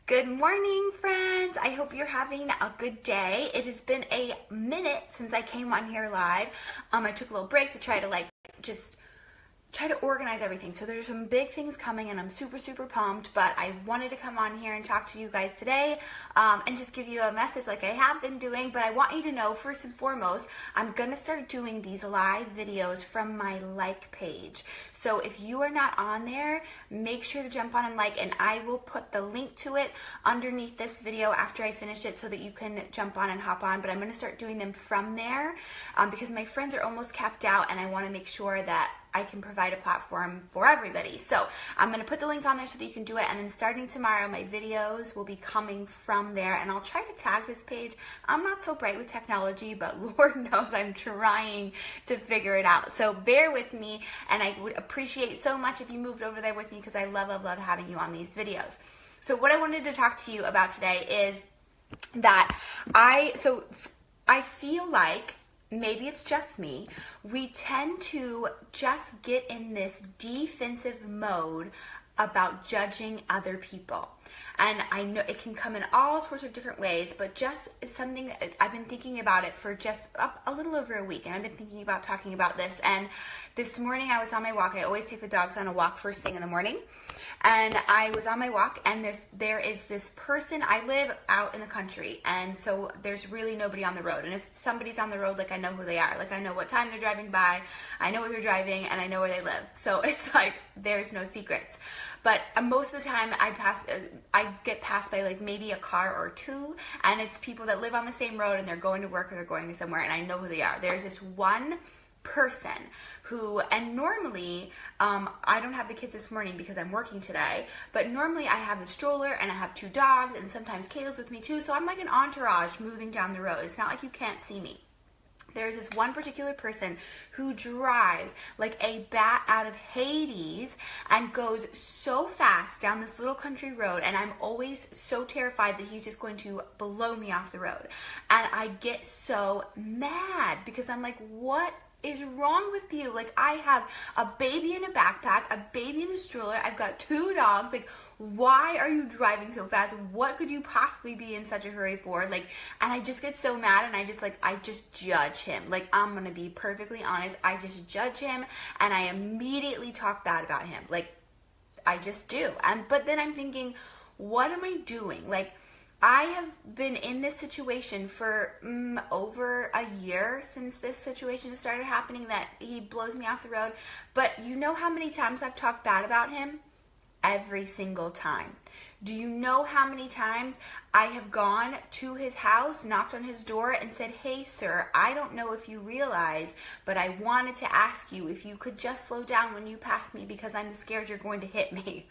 Good morning, friends. I hope you're having a good day. It has been a minute since I came on here live. I took a little break to try to just try to organize everything. So there's some big things coming and I'm super pumped, but I wanted to come on here and talk to you guys today and just give you a message like I have been doing. But I want you to know, first and foremost, I'm gonna start doing these live videos from my like page. So if you are not on there, make sure to jump on and like, and I will put the link to it underneath this video after I finish it so that you can jump on and hop on. But I'm gonna start doing them from there because my friends are almost capped out and I wanna make sure that I can provide a platform for everybody. So I'm going to put the link on there so that you can do it, and then starting tomorrow my videos will be coming from there, and I'll try to tag this page. I'm not so bright with technology, but Lord knows I'm trying to figure it out. So bear with me, and I would appreciate so much if you moved over there with me because I love having you on these videos. So what I wanted to talk to you about today is that I feel like maybe it's just me, we tend to just get in this defensive mode about judging other people. And I know it can come in all sorts of different ways, but just something that I've been thinking about it for just a little over a week, and I've been thinking about talking about this. And this morning I was on my walk. I always take the dogs on a walk first thing in the morning. And I was on my walk, and there is this person. I live out in the country, and so there's really nobody on the road. And if somebody's on the road, like, I know who they are. Like, I know what time they're driving by, I know what they're driving, and I know where they live. So it's like there's no secrets. But most of the time I get passed by like maybe a car or two, and it's people that live on the same road and they're going to work or they're going to somewhere, and I know who they are. There's this one person who, and normally I don't have the kids this morning because I'm working today, but normally I have the stroller and I have two dogs, and sometimes Kayla's with me too, so I'm like an entourage moving down the road. It's not like you can't see me. There's this one particular person who drives like a bat out of Hades and goes so fast down this little country road, and I'm always so terrified that he's just going to blow me off the road. And I get so mad because I'm like, what is wrong with you? Like, I have a baby in a backpack, a baby in a stroller, I've got two dogs. Like, why are you driving so fast? What could you possibly be in such a hurry for? Like, and I just get so mad, and I just judge him. Like, I'm gonna be perfectly honest, I just judge him and I immediately talk bad about him. Like, I just do. But then I'm thinking, what am I doing? Like, I have been in this situation for over a year since this situation has started happening, that he blows me off the road. But you know how many times I've talked bad about him? Every single time. Do you know how many times I have gone to his house, knocked on his door, and said, "Hey, sir, I don't know if you realize, but I wanted to ask you if you could just slow down when you pass me because I'm scared you're going to hit me."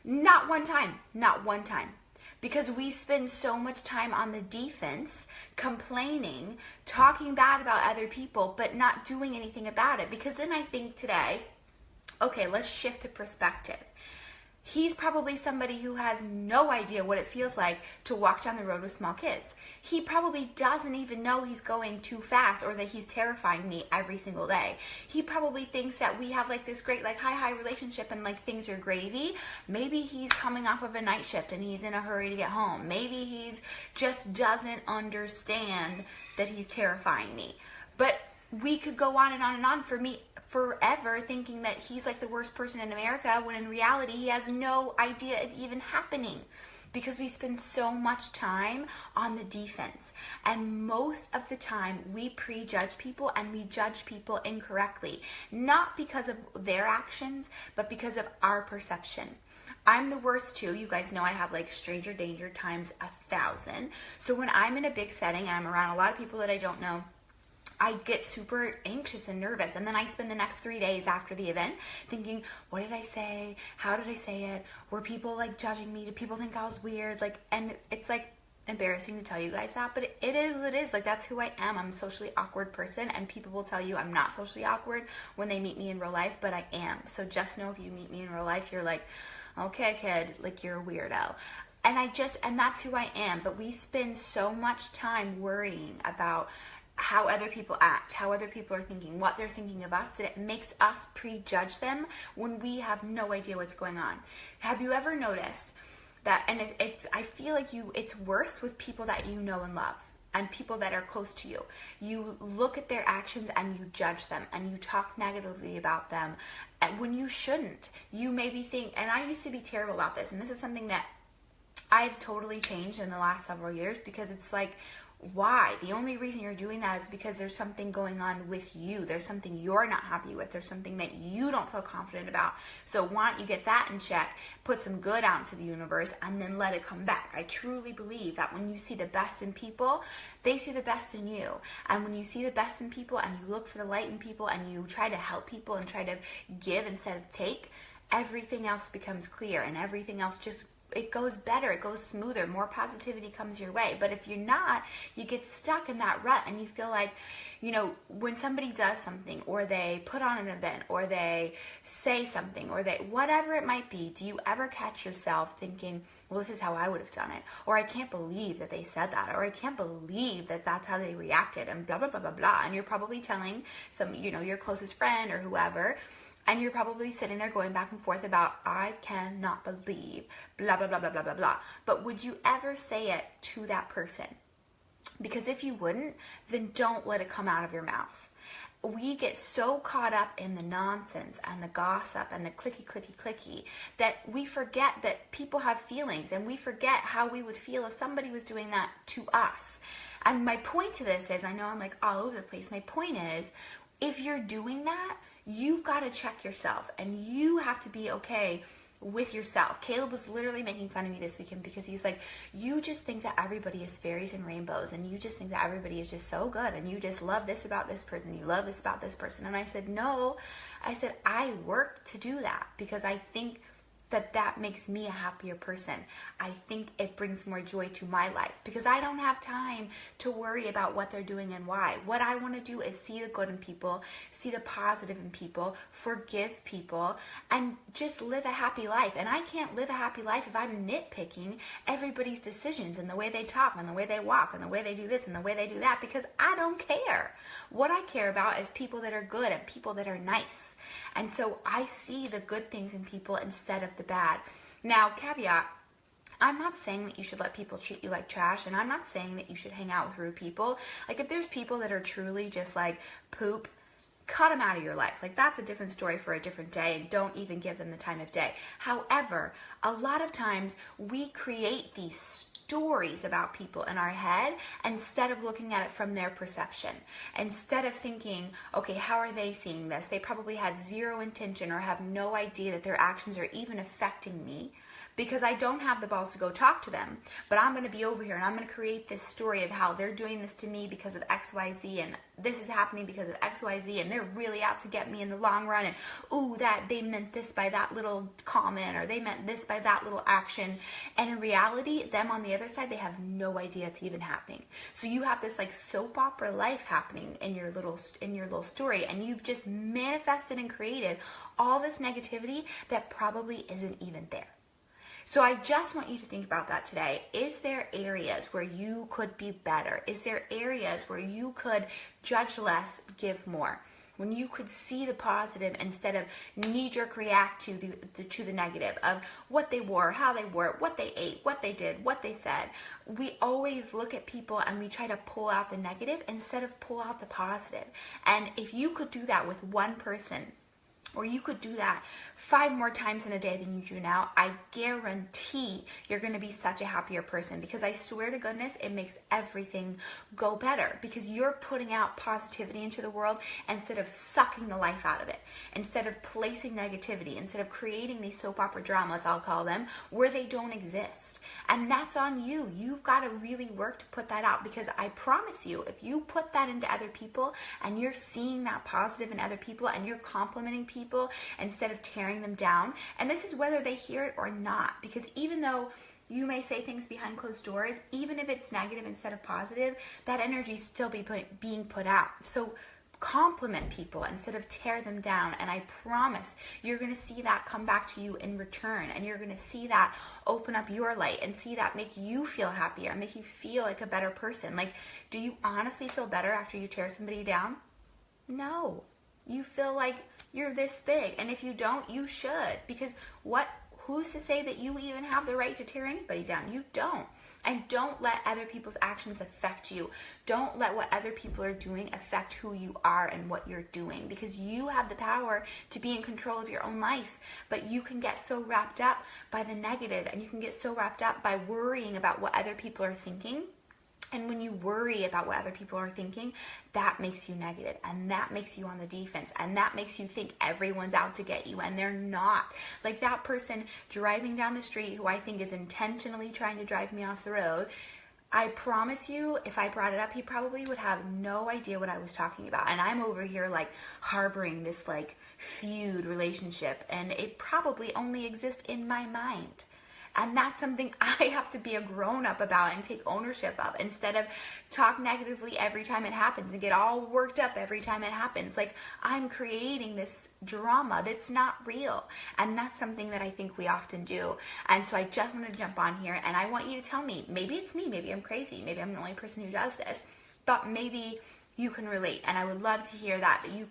Not one time. Not one time. Because we spend so much time on the defense, complaining, talking bad about other people, but not doing anything about it. Because then I think today, okay, let's shift the perspective. He's probably somebody who has no idea what it feels like to walk down the road with small kids. He probably doesn't even know he's going too fast or that he's terrifying me every single day. He probably thinks that we have like this great like high relationship and like things are gravy. Maybe he's coming off of a night shift and he's in a hurry to get home. Maybe he's just doesn't understand that he's terrifying me. But we could go on and on and on for me forever thinking that he's like the worst person in America, when in reality he has no idea it's even happening, because we spend so much time on the defense. And most of the time we prejudge people and we judge people incorrectly, not because of their actions, but because of our perception. I'm the worst too. You guys know I have like stranger danger times 1,000. So when I'm in a big setting and I'm around a lot of people that I don't know, I get super anxious and nervous, and then I spend the next 3 days after the event thinking, what did I say? How did I say it? Were people like judging me? Did people think I was weird? Like, and it's like embarrassing to tell you guys that, but it is like, that's who I am. I'm a socially awkward person, and people will tell you I'm not socially awkward when they meet me in real life, but I am. So just know, if you meet me in real life, you're like, okay, kid, like, you're a weirdo. And that's who I am. But we spend so much time worrying about how other people act, how other people are thinking, what they're thinking of us, that it makes us prejudge them when we have no idea what's going on. Have you ever noticed And it's I feel like it's worse with people that you know and love and people that are close to you. You look at their actions and you judge them and you talk negatively about them, and when you shouldn't. You maybe think, and I used to be terrible about this, and this is something that I've totally changed in the last several years, because it's like, why? The only reason you're doing that is because there's something going on with you. There's something you're not happy with. There's something that you don't feel confident about. So why don't you get that in check, put some good out into the universe, and then let it come back. I truly believe that when you see the best in people, they see the best in you. And when you see the best in people and you look for the light in people and you try to help people and try to give instead of take, everything else becomes clear and everything else just, it goes better, it goes smoother, more positivity comes your way. But if you're not, you get stuck in that rut and you feel like, when somebody does something, or they put on an event, or they say something, or they, whatever it might be, do you ever catch yourself thinking, well, this is how I would have done it, or I can't believe that they said that, or I can't believe that that's how they reacted, and blah, blah, blah, blah, blah. And you're probably telling some, your closest friend or whoever, and you're probably sitting there going back and forth about, I cannot believe, blah, blah, blah, blah, blah, blah, blah. But would you ever say it to that person? Because if you wouldn't, then don't let it come out of your mouth. We get so caught up in the nonsense and the gossip and the clicky that we forget that people have feelings, and we forget how we would feel if somebody was doing that to us. And my point to this is, I know I'm like all over the place. My point is, if you're doing that, you've got to check yourself, and you have to be okay with yourself. Caleb was literally making fun of me this weekend because he was like, you just think that everybody is fairies and rainbows, and you just think that everybody is just so good, and you just love this about this person, you love this about this person. And I said, no. I said, I work to do that because I think that makes me a happier person. I think it brings more joy to my life because I don't have time to worry about what they're doing and why. What I want to do is see the good in people, see the positive in people, forgive people, and just live a happy life. And I can't live a happy life if I'm nitpicking everybody's decisions and the way they talk and the way they walk and the way they do this and the way they do that, because I don't care. What I care about is people that are good and people that are nice. And so I see the good things in people instead of the bad. Now, caveat, I'm not saying that you should let people treat you like trash, and I'm not saying that you should hang out with rude people. Like, if there's people that are truly just like poop, cut them out of your life. Like, that's a different story for a different day, and don't even give them the time of day. However, a lot of times we create these stories about people in our head instead of looking at it from their perception. Instead of thinking, okay, how are they seeing this? They probably had zero intention or have no idea that their actions are even affecting me, because I don't have the balls to go talk to them. But I'm going to be over here and I'm going to create this story of how they're doing this to me because of XYZ, and this is happening because of XYZ, and they're really out to get me in the long run, and ooh, that they meant this by that little comment, or they meant this by that little action. And in reality, them on the other side, they have no idea it's even happening. So you have this like soap opera life happening in your little story, and you've just manifested and created all this negativity that probably isn't even there. So I just want you to think about that today. Is there areas where you could be better? Is there areas where you could judge less, give more? When you could see the positive instead of knee-jerk react to the negative of what they wore, how they wore it, what they ate, what they did, what they said. We always look at people and we try to pull out the negative instead of pull out the positive. And if you could do that with one person, or you could do that 5 more times in a day than you do now, I guarantee you're going to be such a happier person, because I swear to goodness, it makes everything go better, because you're putting out positivity into the world instead of sucking the life out of it, instead of placing negativity, instead of creating these soap opera dramas, I'll call them, where they don't exist. And that's on you. You've got to really work to put that out, because I promise you, if you put that into other people and you're seeing that positive in other people and you're complimenting people instead of tearing them down, and this is whether they hear it or not, because even though you may say things behind closed doors, even if it's negative instead of positive, that energy is still being put out. So compliment people instead of tear them down, and I promise you're going to see that come back to you in return, and you're going to see that open up your light and see that make you feel happier, make you feel like a better person. Like, do you honestly feel better after you tear somebody down? No. You feel like you're this big, and if you don't, you should, because who's to say that you even have the right to tear anybody down? You don't. And don't let other people's actions affect you. Don't let what other people are doing affect who you are and what you're doing, because you have the power to be in control of your own life. But you can get so wrapped up by the negative, and you can get so wrapped up by worrying about what other people are thinking. And when you worry about what other people are thinking, that makes you negative, and that makes you on the defense, and that makes you think everyone's out to get you, and they're not. Like that person driving down the street who I think is intentionally trying to drive me off the road. I promise you, if I brought it up, he probably would have no idea what I was talking about. And I'm over here like harboring this like feud relationship, and it probably only exists in my mind. And that's something I have to be a grown-up about and take ownership of, instead of talk negatively every time it happens and get all worked up every time it happens. Like, I'm creating this drama that's not real. And that's something that I think we often do. And so I just want to jump on here, and I want you to tell me, maybe it's me, maybe I'm crazy, maybe I'm the only person who does this, but maybe you can relate. And I would love to hear that you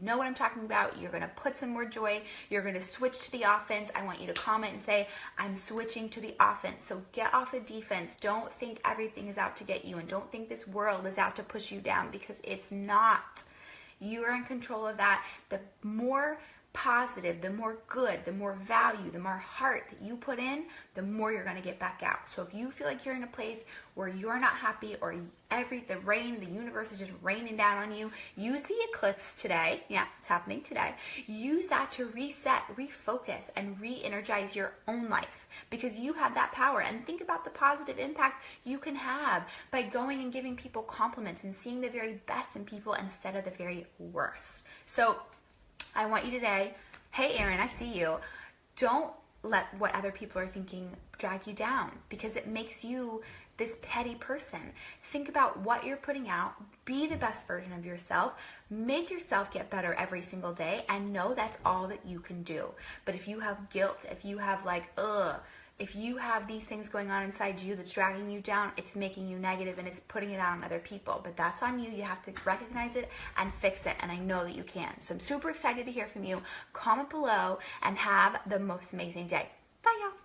know what I'm talking about. You're going to put some more joy. You're going to switch to the offense. I want you to comment and say, I'm switching to the offense. So get off the defense. Don't think everything is out to get you, and don't think this world is out to push you down, because it's not. You are in control of that. The more positive, the more good, the more value, the more heart that you put in, the more you're going to get back out. So if you feel like you're in a place where you're not happy, or the universe is just raining down on you, use the eclipse today. Yeah, it's happening today. Use that to reset, refocus, and re-energize your own life, because you have that power. And think about the positive impact you can have by going and giving people compliments and seeing the very best in people instead of the very worst. So I want you today, hey Erin, I see you. Don't let what other people are thinking drag you down, because it makes you this petty person. Think about what you're putting out. Be the best version of yourself. Make yourself get better every single day, and know that's all that you can do. But if you have guilt, if you have if you have these things going on inside you that's dragging you down, it's making you negative, and it's putting it out on other people. But that's on you. You have to recognize it and fix it, and I know that you can. So I'm super excited to hear from you. Comment below and have the most amazing day. Bye, y'all.